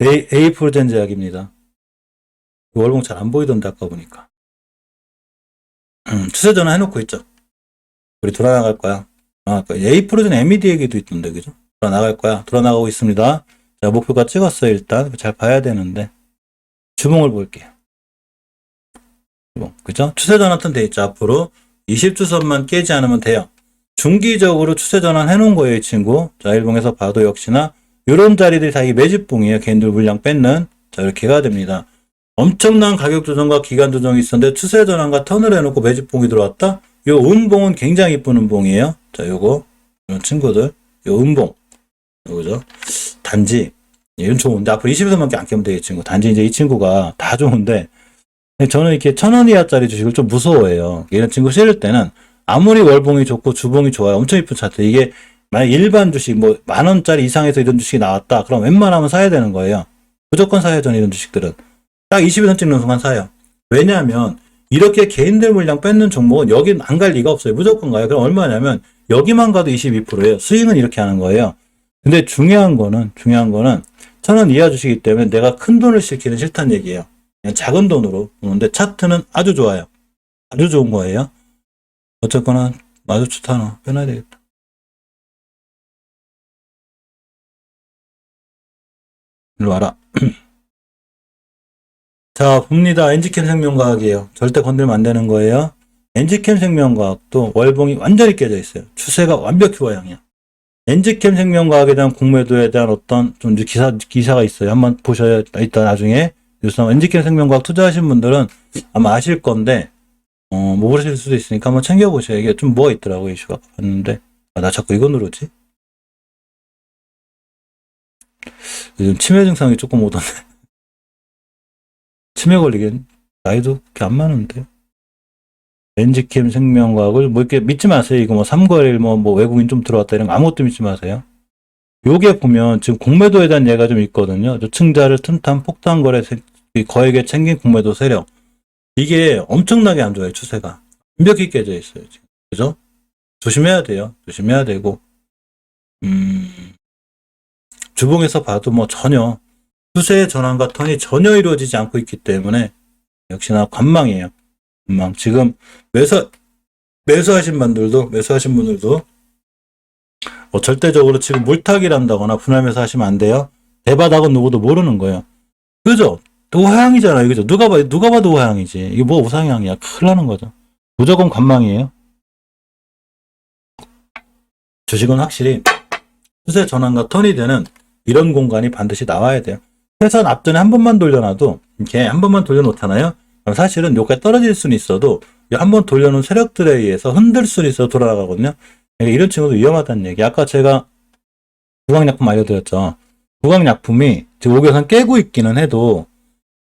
A 프로젠 제약입니다. 월봉 잘 안 보이던데 아까 보니까. 추세 전환 해놓고 있죠. 우리 돌아나갈 거야. A 프로젠 MED 얘기도 있던데, 그죠? 돌아나갈 거야. 돌아나가고 있습니다. 자, 목표가 찍었어요, 일단. 잘 봐야 되는데. 주봉을 볼게요. 주봉, 그죠? 추세 전환은 돼 있죠, 앞으로. 20주선만 깨지 않으면 돼요. 중기적으로 추세 전환 해놓은 거예요, 이 친구. 자, 일봉에서 봐도 역시나, 요런 자리들이 다 이 매집봉이에요. 개인들 물량 뺏는. 자, 이렇게 가야 됩니다. 엄청난 가격 조정과 기간 조정이 있었는데, 추세 전환과 턴을 해놓고 매집봉이 들어왔다? 요 음봉은 굉장히 이쁜 음봉이에요. 자, 요거. 이런 친구들. 요 음봉. 요거죠. 단지, 이건 좋은데, 앞으로 20에서밖에 안 깨면 되겠지, 친구. 단지 이제 이 친구가 다 좋은데, 저는 이렇게 1,000원 이하짜리 주식을 좀 무서워해요. 이런 친구 실을 때는, 아무리 월봉이 좋고 주봉이 좋아요. 엄청 이쁜 차트. 이게, 만약 일반 주식, 뭐, 10,000원짜리 이상에서 이런 주식이 나왔다. 그럼 웬만하면 사야 되는 거예요. 무조건 사야 전 이런 주식들은. 딱 20에서 찍는 순간 사요. 왜냐하면, 이렇게 개인들 물량 뺏는 종목은 여긴 안 갈 리가 없어요. 무조건 가요. 그럼 얼마냐면, 여기만 가도 22%예요. 스윙은 이렇게 하는 거예요. 근데 중요한 거는 1,000원 이하 주식이기 때문에 내가 큰 돈을 실기는 싫다는 얘기예요. 그냥 작은 돈으로 오는데 차트는 아주 좋아요. 아주 좋은 거예요. 어쨌거나 아주 좋다. 너 빼놔야 되겠다. 일로 와라. 자, 봅니다. 엔지캠 생명과학이에요. 절대 건들면 안 되는 거예요. 엔지캠 생명과학도 월봉이 완전히 깨져 있어요. 추세가 완벽히 우하향이야. 엔지캠 생명과학에 대한 공매도에 대한 어떤 좀 기사가 있어요. 한번 보셔야 이따 나중에 뉴스. 엔지캠 생명과학 투자하신 분들은 아마 아실 건데 모르실 수도 있으니까 한번 챙겨보셔야. 이게 좀 뭐가 있더라고요. 이슈가 봤는데 나 자꾸 이거 누르지? 요즘 치매 증상이 조금 오던데. 치매 걸리긴 나이도 그렇게 안 많은데. 엔지캠 생명과학을 뭐 이렇게 믿지 마세요. 이거 뭐 3거래일 뭐 외국인 좀 들어왔다 이런 거 아무것도 믿지 마세요. 요게 보면 지금 공매도에 대한 예가 좀 있거든요. 층자를 틈탄 폭탄 거래 거액에 챙긴 공매도 세력. 이게 엄청나게 안 좋아요. 추세가. 완벽히 깨져 있어요. 지금. 그죠? 조심해야 돼요. 조심해야 되고 주봉에서 봐도 뭐 전혀 추세의 전환과 턴이 전혀 이루어지지 않고 있기 때문에 역시나 관망이에요. 지금 매수하신 분들도 절대적으로 지금 물타기를 한다거나 분할매수 하시면 안 돼요. 대바닥은 누구도 모르는 거예요. 그죠? 우하향이잖아요. 그죠? 누가 봐도 우하향이지. 이게 뭐 우상향이야. 큰일 나는 거죠. 무조건 관망이에요. 주식은 확실히 추세 전환과 턴이 되는 이런 공간이 반드시 나와야 돼요. 회선 앞전에 한 번만 돌려놔도 이렇게 한 번만 돌려놓잖아요. 사실은 여기까지 떨어질 수는 있어도 한 번 돌려놓은 세력들에 의해서 흔들 수는 있어서 돌아가거든요. 그러니까 이런 친구도 위험하다는 얘기. 아까 제가 구강약품 알려드렸죠. 구강약품이 지금 5개선 깨고 있기는 해도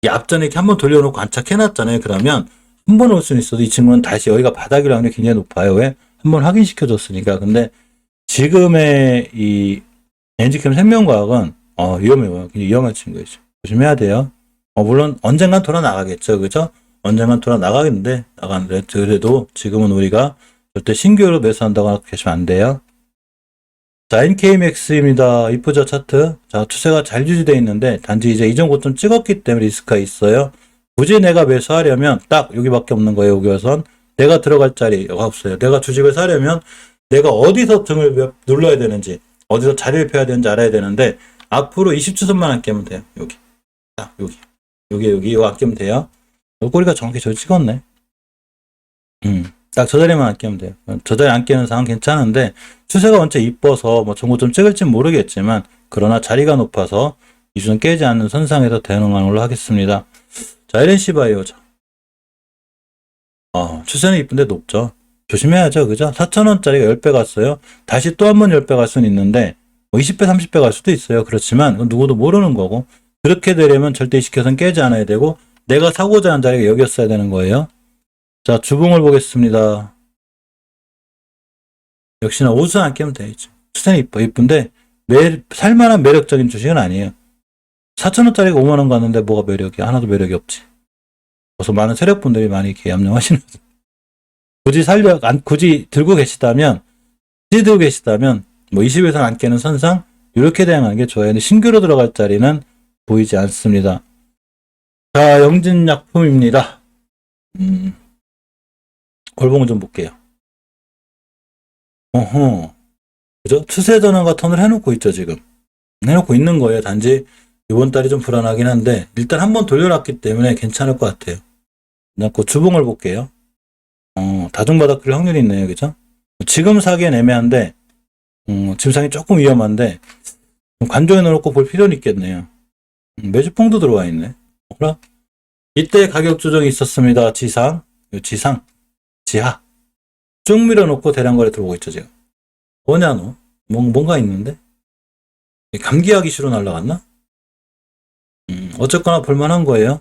이 앞전에 이렇게 한 번 돌려놓고 안착해놨잖아요. 그러면 한 번 올 수는 있어도 이 친구는 다시 여기가 바닥이라는 게 굉장히 높아요. 왜? 한 번 확인시켜줬으니까. 근데 지금의 이 엔지캠 생명과학은 위험해요. 굉장히 위험한 친구이죠. 조심해야 돼요. 물론 언젠간 돌아 나가겠죠. 그죠? 언젠간 돌아 나가는데 그래도 지금은 우리가 절대 신규로 매수한다거나 계시면 안 돼요. 자, NKMX입니다. 이쁘죠, 차트? 자, 추세가 잘 유지되어 있는데 단지 이제 이전 고점 찍었기 때문에 리스크가 있어요. 굳이 내가 매수하려면 딱 여기밖에 없는 거예요. 여기선 내가 들어갈 자리가 없어요. 내가 주식을 사려면 내가 어디서 등을 눌러야 되는지, 어디서 자리를 펴야 되는지 알아야 되는데 앞으로 20주선만 안 깨면 돼요. 여기. 딱 여기. 이거 안 깨면 돼요. 꼬리가 정확히 저기 찍었네. 딱 저 자리만 안 깨면 돼요. 저 자리 안 깨는 상황 괜찮은데 추세가 원체 이뻐서 뭐 전고점 찍을지 모르겠지만 그러나 자리가 높아서 이주는 깨지 않는 선상에서 대응하는 걸로 하겠습니다. 자, LNC 바이오죠. 추세는 이쁜데 높죠. 조심해야죠. 그죠? 4,000원짜리가 10배 갔어요. 다시 또 한 번 10배 갈 수는 있는데 뭐 20배, 30배 갈 수도 있어요. 그렇지만 그건 누구도 모르는 거고 그렇게 되려면 절대 시켜서는 깨지 않아야 되고 내가 사고자 하는 자리가 여기였어야 되는 거예요. 자, 주봉을 보겠습니다. 역시나 옷은 안 깨면 되겠죠. 추세는 이쁜데 살만한 매력적인 주식은 아니에요. 4,000원짜리가 5만원 갔는데 뭐가 매력이야? 하나도 매력이 없지. 그래서 많은 세력분들이 많이 이렇게 염려하시는 거죠. 굳이 들고 계시다면 뭐 20에서 안 깨는 선상 이렇게 대응하는 게 좋아요. 근데 신규로 들어갈 자리는 보이지 않습니다. 자, 영진약품입니다. 월봉을 좀 볼게요. 어허. 그죠? 추세 전환과 턴을 해놓고 있죠, 지금. 해놓고 있는 거예요. 단지 이번 달이 좀 불안하긴 한데 일단 한번 돌려놨기 때문에 괜찮을 것 같아요. 그리고 주봉을 볼게요. 다중바닥 그릴 확률이 있네요. 그죠? 지금 사기엔 애매한데 지금 사기 조금 위험한데 관종해 놓고 볼 필요는 있겠네요. 매주봉도 들어와 있네. 뭐라? 이때 가격 조정이 있었습니다. 지상, 지하 쭉 밀어놓고 대량거래 들어오고 있죠. 지금 뭐냐 너? 뭔가 있는데? 감기약 이슈로 날라갔나? 어쨌거나 볼만한 거예요.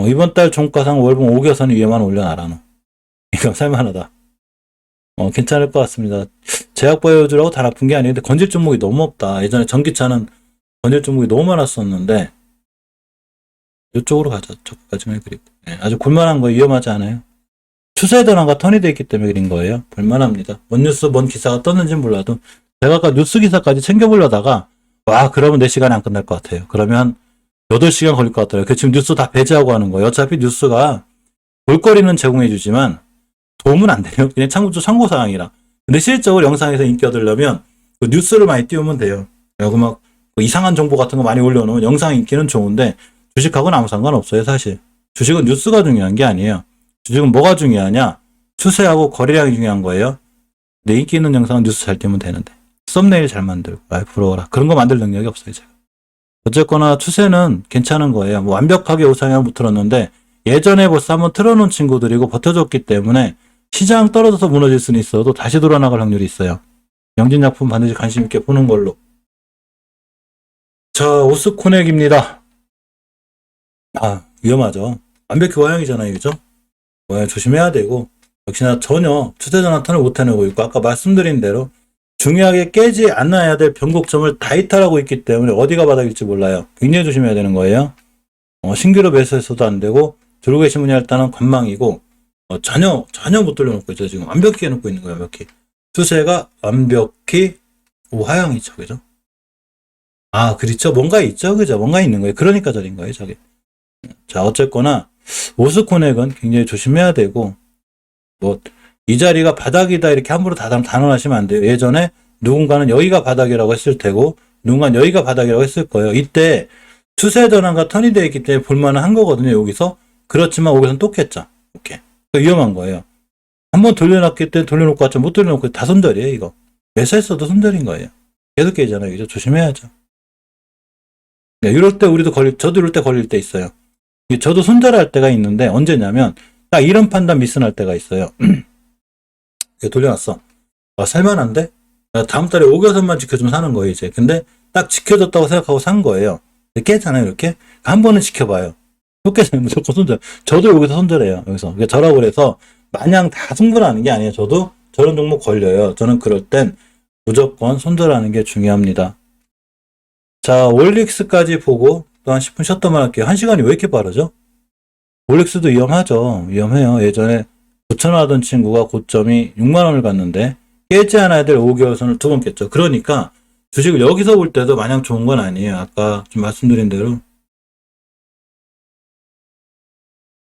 이번 달 종가상 월봉 5개선이 위에만 올려놔라 너. 이거 살만하다. 괜찮을 것 같습니다. 제약바이오주라고 다 나쁜 게 아닌데 건질 종목이 너무 없다. 예전에 전기차는 건질 종목이 너무 많았었는데 이쪽으로 가자. 저까지만 그리고 아주 굴만한 거 위험하지 않아요. 추세 전환과 턴이 돼 있기 때문에 그린 거예요. 볼만합니다. 뭔 뉴스, 뭔 기사가 떴는지는 몰라도 제가 아까 뉴스 기사까지 챙겨보려다가 와 그러면 4시간이 안 끝날 것 같아요. 그러면 8시간 걸릴 것 같더라고요. 지금 뉴스 다 배제하고 하는 거예요. 어차피 뉴스가 볼거리는 제공해 주지만 도움은 안 돼요. 그냥 참고사항이라. 근데 실적으로 영상에서 인기 얻으려면 그 뉴스를 많이 띄우면 돼요. 그리고 막 이상한 정보 같은 거 많이 올려놓으면 영상 인기는 좋은데 주식하고는 아무 상관없어요. 사실 주식은 뉴스가 중요한 게 아니에요. 주식은 뭐가 중요하냐? 추세하고 거래량이 중요한 거예요. 내 인기 있는 영상은 뉴스 잘 띄우면 되는데 썸네일 잘 만들고 아이 부러워라. 그런 거 만들 능력이 없어요. 제가. 어쨌거나 추세는 괜찮은 거예요. 뭐 완벽하게 우상향 못 틀었는데 예전에 벌써 한번 틀어놓은 친구들이고 버텨줬기 때문에 시장 떨어져서 무너질 수는 있어도 다시 돌아나갈 확률이 있어요. 영진약품 반드시 관심 있게 보는 걸로. 자, 오스코넥입니다. 위험하죠. 완벽히 와형이잖아요. 그죠? 와형 조심해야 되고 역시나 전혀 추세전환 턴을 못 해내고 있고 아까 말씀드린 대로 중요하게 깨지 않아야 될 변곡점을 다 이탈하고 있기 때문에 어디가 바닥일지 몰라요. 굉장히 조심해야 되는 거예요. 신규로 매수해서도 안 되고 들고 계신 분이 일단은 관망이고 전혀 못 돌려놓고 있죠. 지금 완벽히 해놓고 있는 거예요. 완벽히. 추세가 완벽히 우하향이죠. 그죠? 그렇죠. 뭔가 있죠. 그죠? 뭔가 있는 거예요. 그러니까 저린 거예요. 저게. 자, 어쨌거나 오스코넥은 굉장히 조심해야 되고 이 자리가 바닥이다 이렇게 함부로 단언하시면 안 돼요. 예전에 누군가는 여기가 바닥이라고 했을 테고 누군가는 여기가 바닥이라고 했을 거예요. 이때 추세 전환과 턴이 되어 있기 때문에 볼만한 거거든요. 여기서. 그렇지만 여기서는 또 깼죠. 이렇게. 위험한 거예요. 한번 돌려놨기 때문에 돌려놓고 왔죠. 못 돌려놓고 다 손절이에요. 이거. 매수했어도 손절인 거예요. 계속 깨잖아요. 그죠? 조심해야죠. 이럴 때 우리도 저도 이럴 때 걸릴 때 있어요. 저도 손절할 때가 있는데 언제냐면 딱 이런 판단 미스날 때가 있어요. 돌려놨어. 살만한데? 다음 달에 5개선만 지켜주면 사는 거예요, 이제. 근데 딱 지켜줬다고 생각하고 산 거예요. 깨잖아요, 이렇게. 한 번은 지켜봐요. 또 깨잖아요, 무조건 손절. 저도 여기서 손절해요, 여기서. 저라고 그래서 마냥 다 승부하는 게 아니에요. 저도 저런 종목 걸려요. 저는 그럴 땐 무조건 손절하는 게 중요합니다. 자, 올릭스까지 보고 또 한 10분 셧더만 할게요. 1시간이 왜 이렇게 빠르죠? 올릭스도 위험하죠. 위험해요. 예전에 9,000원 하던 친구가 고점이 6만원을 갔는데 깨지 않아야 될 5개월 선을 2번 깼죠. 그러니까 주식을 여기서 볼 때도 마냥 좋은 건 아니에요. 아까 좀 말씀드린 대로.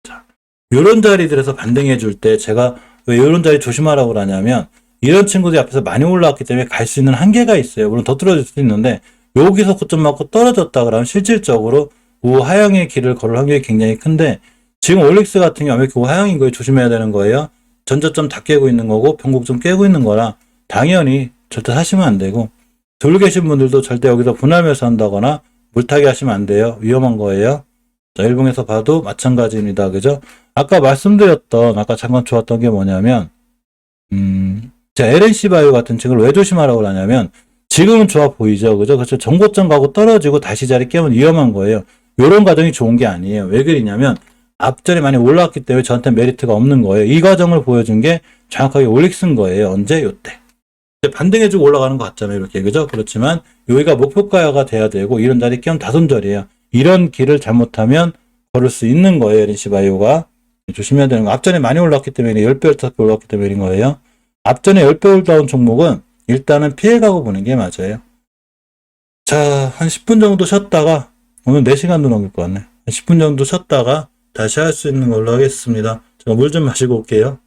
자, 요런 자리들에서 반등해 줄 때 제가 왜 요런 자리 조심하라고 그러냐면 이런 친구들이 앞에서 많이 올라왔기 때문에 갈 수 있는 한계가 있어요. 물론 더 떨어질 수도 있는데 여기서 고점 맞고 떨어졌다 그러면 실질적으로 우하향의 길을 걸을 확률이 굉장히 큰데 지금 올릭스 같은 경우 왜 이렇게 우하향인 거예요? 조심해야 되는 거예요. 전저점 다 깨고 있는 거고 변곡점 깨고 있는 거라 당연히 절대 사시면 안 되고 들고 계신 분들도 절대 여기서 분할 매수한다거나 물타기 하시면 안 돼요. 위험한 거예요. 자, 일봉에서 봐도 마찬가지입니다. 그죠? 아까 말씀드렸던 아까 잠깐 좋았던 게 뭐냐면 자, LNC 바이오 같은 친구를 왜 조심하라고 하냐면 지금은 좋아 보이죠. 그죠? 그렇죠. 전고점 가고 떨어지고 다시 자리 깨면 위험한 거예요. 요런 과정이 좋은 게 아니에요. 왜 그러냐면 앞전에 많이 올라왔기 때문에 저한테 메리트가 없는 거예요. 이 과정을 보여준 게 정확하게 올릭스인 거예요. 언제? 요때. 반등해주고 올라가는 것 같잖아요. 이렇게. 그죠? 그렇지만 여기가 목표가가 돼야 되고 이런 자리 깨면 다 손절이에요. 이런 길을 잘못하면 걸을 수 있는 거예요. LNC 바이오가. 조심해야 되는 거. 앞전에 많이 올랐기 때문에 10배, 15배 올랐기 때문인 거예요. 앞전에 10배 올라온 종목은 일단은 피해가고 보는 게 맞아요. 자, 한 10분 정도 쉬었다가 오늘 4시간도 넘길 것 같네. 10분 정도 쉬었다가 다시 할 수 있는 걸로 하겠습니다. 제가 물 좀 마시고 올게요.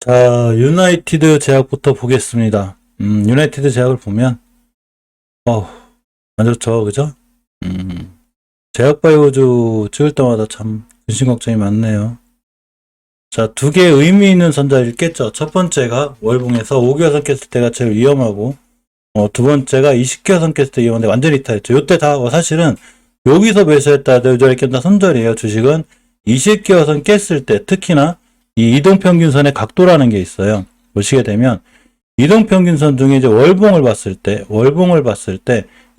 자, 유나이티드 제약부터 보겠습니다. 유나이티드 제약을 보면, 안 좋죠, 그죠? 제약바이오주 찍을 때마다 참 근심 걱정이 많네요. 자, 두 개의 의미 있는 선자를 깼죠. 첫 번째가 월봉에서 5개월선 깼을 때가 제일 위험하고, 두 번째가 20개월선 깼을 때 위험한데 완전히 이탈했죠. 요때 다 사실은 여기서 매수했다 요절에 깼다 손절이에요. 주식은 20개월선 깼을 때 특히나 이 이동평균선의 각도라는 게 있어요. 보시게 되면 이동평균선 중에 이제 월봉을 봤을 때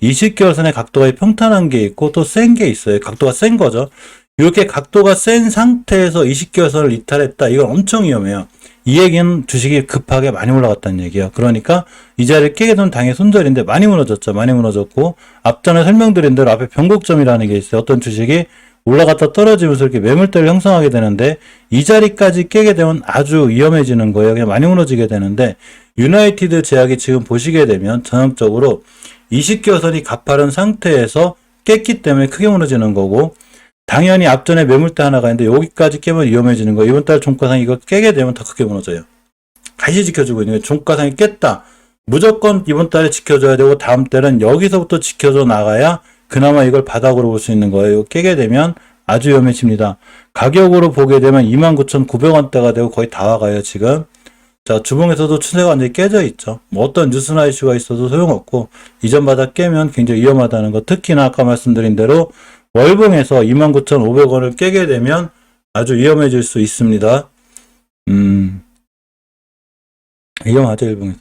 20개월선의 각도가 평탄한 게 있고 또 센 게 있어요. 각도가 센 거죠. 이렇게 각도가 센 상태에서 20개월선을 이탈했다. 이건 엄청 위험해요. 이 얘기는 주식이 급하게 많이 올라갔다는 얘기예요. 그러니까 이 자리를 깨게 되면 당연히 손절인데 많이 무너졌죠. 많이 무너졌고 앞전에 설명드린 대로 앞에 변곡점이라는 게 있어요. 어떤 주식이 올라갔다 떨어지면서 이렇게 매물대를 형성하게 되는데 이 자리까지 깨게 되면 아주 위험해지는 거예요. 그냥 많이 무너지게 되는데 유나이티드 제약이 지금 보시게 되면 전형적으로 20개월선이 가파른 상태에서 깼기 때문에 크게 무너지는 거고 당연히 앞전에 매물대 하나가 있는데 여기까지 깨면 위험해지는 거예요. 이번 달 종가상 이거 깨게 되면 더 크게 무너져요. 다시 지켜주고 있는 거예요. 종가상이 깼다. 무조건 이번 달에 지켜줘야 되고 다음 달은 여기서부터 지켜줘 나가야 그나마 이걸 바닥으로 볼 수 있는 거예요. 깨게 되면 아주 위험해집니다. 가격으로 보게 되면 29,900원대가 되고 거의 다 와가요, 지금. 자, 주봉에서도 추세가 완전히 깨져 있죠. 뭐 어떤 뉴스나 이슈가 있어도 소용없고, 이전 바닥 깨면 굉장히 위험하다는 거. 특히나 아까 말씀드린 대로 월봉에서 29,500원을 깨게 되면 아주 위험해질 수 있습니다. 위험하죠, 일봉에서.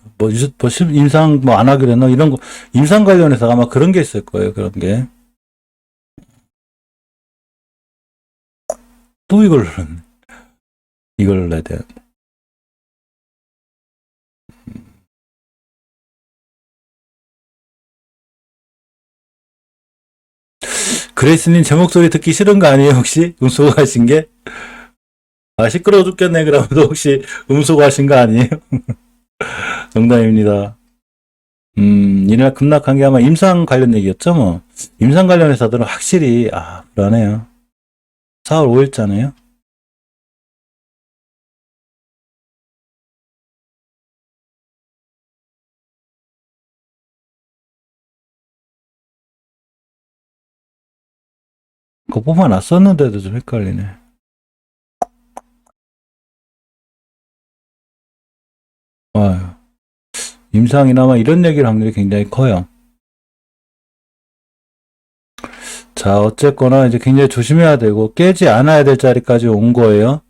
임상 안 하기로 했나? 이런 거, 임상 관련해서 아마 그런 게 있을 거예요, 그런 게. 또 이걸 넣어야 돼요. 그레이스님 제 목소리 듣기 싫은 거 아니에요, 혹시? 음소거하신 게? 시끄러워 죽겠네, 그러면서 혹시 음소거하신 거 아니에요? 농담입니다. 이날 급락한 게 아마 임상 관련 얘기였죠, 뭐. 임상 관련 회사들은 확실히, 불안해요. 4월 5일자네요. 그거 뽑아놨었는데도 좀 헷갈리네. 임상이나마 이런 얘기를 확률이 굉장히 커요. 자, 어쨌거나 이제 굉장히 조심해야 되고, 깨지 않아야 될 자리까지 온 거예요.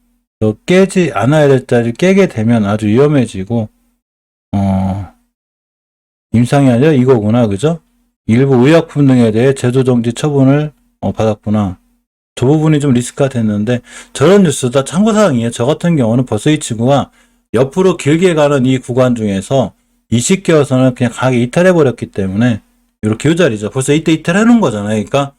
깨지 않아야 될 자리를 깨게 되면 아주 위험해지고, 임상이 아니라 이거구나, 그죠? 일부 의약품 등에 대해 제조정지 처분을 받았구나. 저 부분이 좀 리스크가 됐는데, 저런 뉴스 다 참고사항이에요. 저 같은 경우는 벌써 이 친구가 옆으로 길게 가는 이 구간 중에서 20개월선을 그냥 강하게 이탈해버렸기 때문에, 이렇게 이 자리죠. 벌써 이때 이탈해놓은 거잖아요. 그러니까,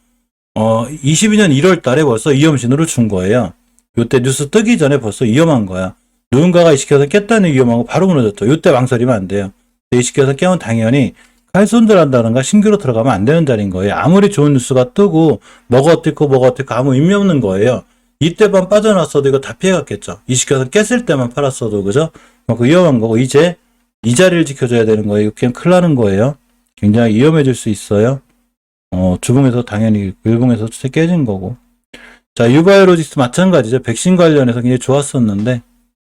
22년 1월 달에 벌써 위험 신호를 준 거예요. 요때 뉴스 뜨기 전에 벌써 위험한 거야. 누군가가 20개월선 깼다는 위험하고 바로 무너졌죠. 요때 망설이면 안 돼요. 20개월선 깨면 당연히 칼손들한다는가 신규로 들어가면 안 되는 자리인 거예요. 아무리 좋은 뉴스가 뜨고 뭐가 어떻고 아무 의미 없는 거예요. 이때만 빠져나왔어도 이거 다 피해갔겠죠. 20개월선 깼을 때만 팔았어도 그죠? 그 위험한 거고 이제 이 자리를 지켜줘야 되는 거예요. 이거 그냥 큰일 나는 거예요. 굉장히 위험해질 수 있어요. 주봉에서 당연히 일봉에서 추세 깨진 거고. 자, 유바이오로직스 마찬가지죠. 백신 관련해서 굉장히 좋았었는데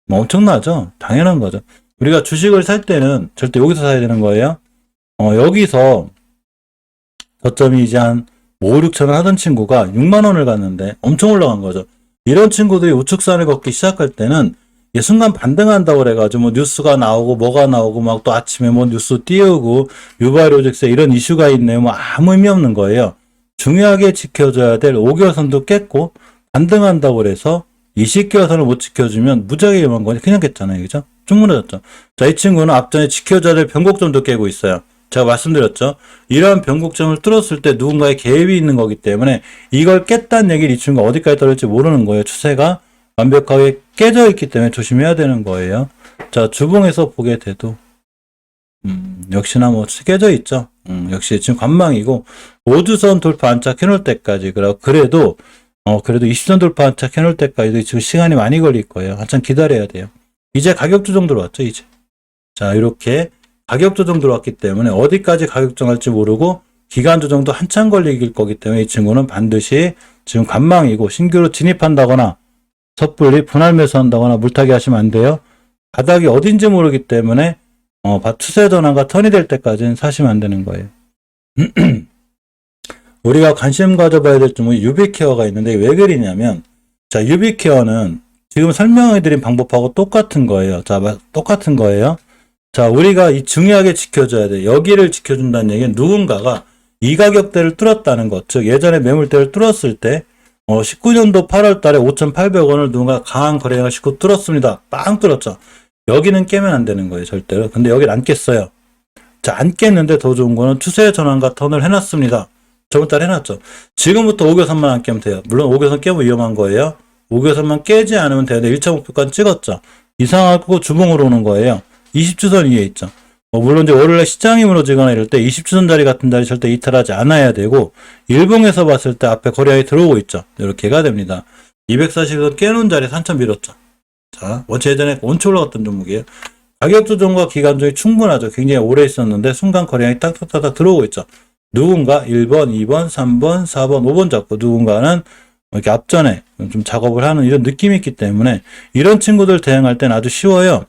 뭐 엄청나죠. 당연한 거죠. 우리가 주식을 살 때는 절대 여기서 사야 되는 거예요. 여기서 저점이 이제 한 5, 6천 원 하던 친구가 6만 원을 갔는데 엄청 올라간 거죠. 이런 친구들이 우측선을 걷기 시작할 때는 순간 반등한다고 그래가지고 뭐 뉴스가 나오고 뭐가 나오고 막 또 아침에 뭐 뉴스 띄우고 유바이오로직스에 이런 이슈가 있네요. 뭐 아무 의미 없는 거예요. 중요하게 지켜줘야 될 5개월선도 깼고 반등한다고 그래서 20개월선을 못 지켜주면 무지하게 위험한 거니 그냥 깼잖아요. 그죠? 쭉 무너졌죠. 자, 이 친구는 앞전에 지켜줘야 될 변곡점도 깨고 있어요. 제가 말씀드렸죠. 이러한 변곡점을 뚫었을 때 누군가의 개입이 있는 거기 때문에 이걸 깼다는 얘기를 이 친구가 어디까지 떨어질지 모르는 거예요. 추세가 완벽하게 깨져 있기 때문에 조심해야 되는 거예요. 자, 주봉에서 보게 돼도 역시나 뭐 깨져 있죠. 역시 지금 관망이고 5주선 돌파 안착 해놓을 때까지 그래도 20선 돌파 안착 해놓을 때까지도 지금 시간이 많이 걸릴 거예요. 한참 기다려야 돼요. 이제 가격 조정 들어왔죠, 이제. 자, 이렇게 가격 조정 들어왔기 때문에 어디까지 가격 조정할지 모르고 기간 조정도 한참 걸릴 거기 때문에 이 친구는 반드시 지금 관망이고 신규로 진입한다거나 섣불리 분할 매수한다거나 물타기 하시면 안 돼요. 바닥이 어딘지 모르기 때문에 추세 전환과 턴이 될 때까지는 사시면 안 되는 거예요. 우리가 관심 가져봐야 될 종목이 유비케어가 있는데 왜 그러냐면, 자, 유비케어는 지금 설명해드린 방법하고 똑같은 거예요. 자, 똑같은 거예요. 자, 우리가 이 중요하게 지켜줘야 돼. 여기를 지켜준다는 얘기는 누군가가 이 가격대를 뚫었다는 것. 즉, 예전에 매물대를 뚫었을 때, 19년도 8월 달에 5,800원을 누군가 강한 거래량을 싣고 뚫었습니다. 빵 뚫었죠. 여기는 깨면 안 되는 거예요, 절대로. 근데 여기는 안 깼어요. 자, 안 깼는데 더 좋은 거는 추세 전환과 턴을 해놨습니다. 저번 달에 해놨죠. 지금부터 5교선만 안 깨면 돼요. 물론 5교선 깨면 위험한 거예요. 5교선만 깨지 않으면 되는데 1차 목표까지 찍었죠. 이상하고 주봉으로 오는 거예요. 20주선 위에 있죠. 물론 이제 월요일에 시장이 무너지거나 이럴 때 20주선 자리 같은 자리 절대 이탈하지 않아야 되고, 일봉에서 봤을 때 앞에 거래량이 들어오고 있죠. 이렇게 가 됩니다. 240선 깨놓은 자리 3천 밀었죠. 자, 원체 예전에 원체 올라갔던 종목이에요. 가격 조정과 기간 조정이 충분하죠. 굉장히 오래 있었는데 순간 거래량이 딱딱딱 들어오고 있죠. 누군가 1번, 2번, 3번, 4번, 5번 잡고 누군가는 이렇게 앞전에 좀 작업을 하는 이런 느낌이 있기 때문에 이런 친구들 대응할 때는 아주 쉬워요.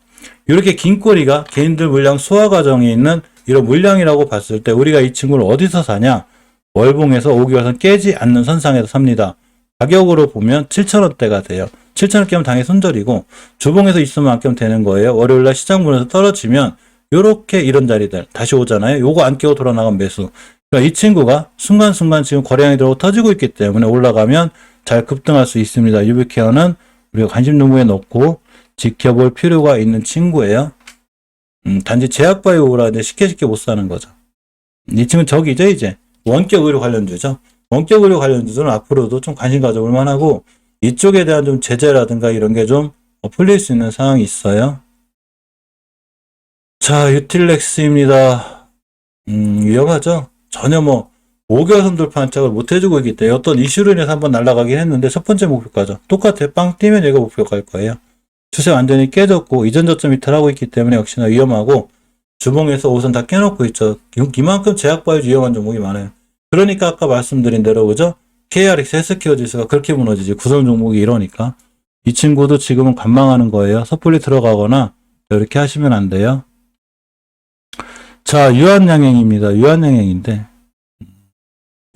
이렇게 긴 꼬리가 개인들 물량 소화 과정에 있는 이런 물량이라고 봤을 때 우리가 이 친구를 어디서 사냐? 월봉에서 5개월선 깨지 않는 선상에서 삽니다. 가격으로 보면 7,000원대가 돼요. 7,000원 깨면 당연히 손절이고, 주봉에서 있으면 안 깨면 되는 거예요. 월요일날 시장분에서 떨어지면 요렇게 이런 자리들 다시 오잖아요. 요거 안 깨고 돌아 나간 매수. 그러니까 이 친구가 순간순간 지금 거래량이 들어오고 터지고 있기 때문에 올라가면 잘 급등할 수 있습니다. 유비케어는 우리가 관심 종목에 넣고 지켜볼 필요가 있는 친구예요. 단지 제약바이오라 이제 쉽게 못 사는 거죠. 이 친구는 저기죠, 이제. 원격 의료 관련주죠. 원격 의료 관련주는 앞으로도 좀 관심 가져볼 만하고, 이쪽에 대한 좀 제재라든가 이런 게 좀 풀릴 수 있는 상황이 있어요. 자, 유틸렉스입니다. 위험하죠? 전혀 5개월선 돌파 한짝을 못 해주고 있기 때문에 어떤 이슈로 인해서 한번 날아가긴 했는데 첫 번째 목표가죠. 똑같아요. 빵 뛰면 얘가 목표가 갈 거예요. 추세 완전히 깨졌고 이전 저점 이탈하고 있기 때문에 역시나 위험하고, 주봉에서 5선 다 깨놓고 있죠. 이만큼 제약바이오 위험한 종목이 많아요. 그러니까 아까 말씀드린 대로 그죠? KRX 헬스케어 지수가 그렇게 무너지지. 구성 종목이 이러니까. 이 친구도 지금은 관망하는 거예요. 섣불리 들어가거나 이렇게 하시면 안 돼요. 자, 유한양행입니다. 유한양행인데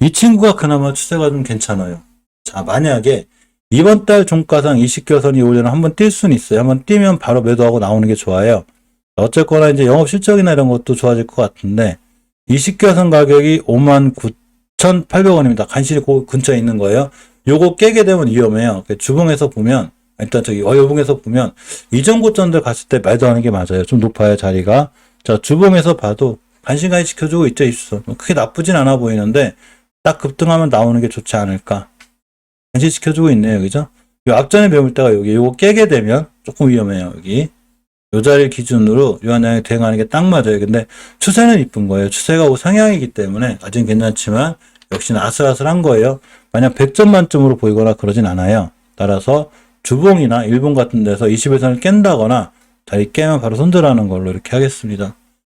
이 친구가 그나마 추세가 좀 괜찮아요. 자, 만약에 이번 달 종가상 20개선이 오려면 한번 뛸 수는 있어요. 한번 뛰면 바로 매도하고 나오는 게 좋아요. 어쨌거나 이제 영업 실적이나 이런 것도 좋아질 것 같은데, 20개선 가격이 59,800원입니다. 간신히 그 근처에 있는 거예요. 요거 깨게 되면 위험해요. 주봉에서 보면, 일단 월봉에서 보면 이전 고점들 갔을 때 매도하는 게 맞아요. 좀 높아요, 자리가. 자, 주봉에서 봐도 간신간신 지켜주고 있죠, 입수선. 크게 나쁘진 않아 보이는데 딱 급등하면 나오는 게 좋지 않을까. 간신히 지켜주고 있네요, 그죠? 요 앞전에 매물대가 여기, 요거 깨게 되면 조금 위험해요, 여기. 요 자리 기준으로 유한양이 대응하는 게 딱 맞아요. 근데 추세는 이쁜 거예요. 추세가 우상향이기 때문에 아직 괜찮지만 역시나 아슬아슬한 거예요. 만약 100점 만점으로 보이거나 그러진 않아요. 따라서 주봉이나 일본 같은 데서 21선을 깬다거나 자리 깨면 바로 손절하는 걸로 이렇게 하겠습니다.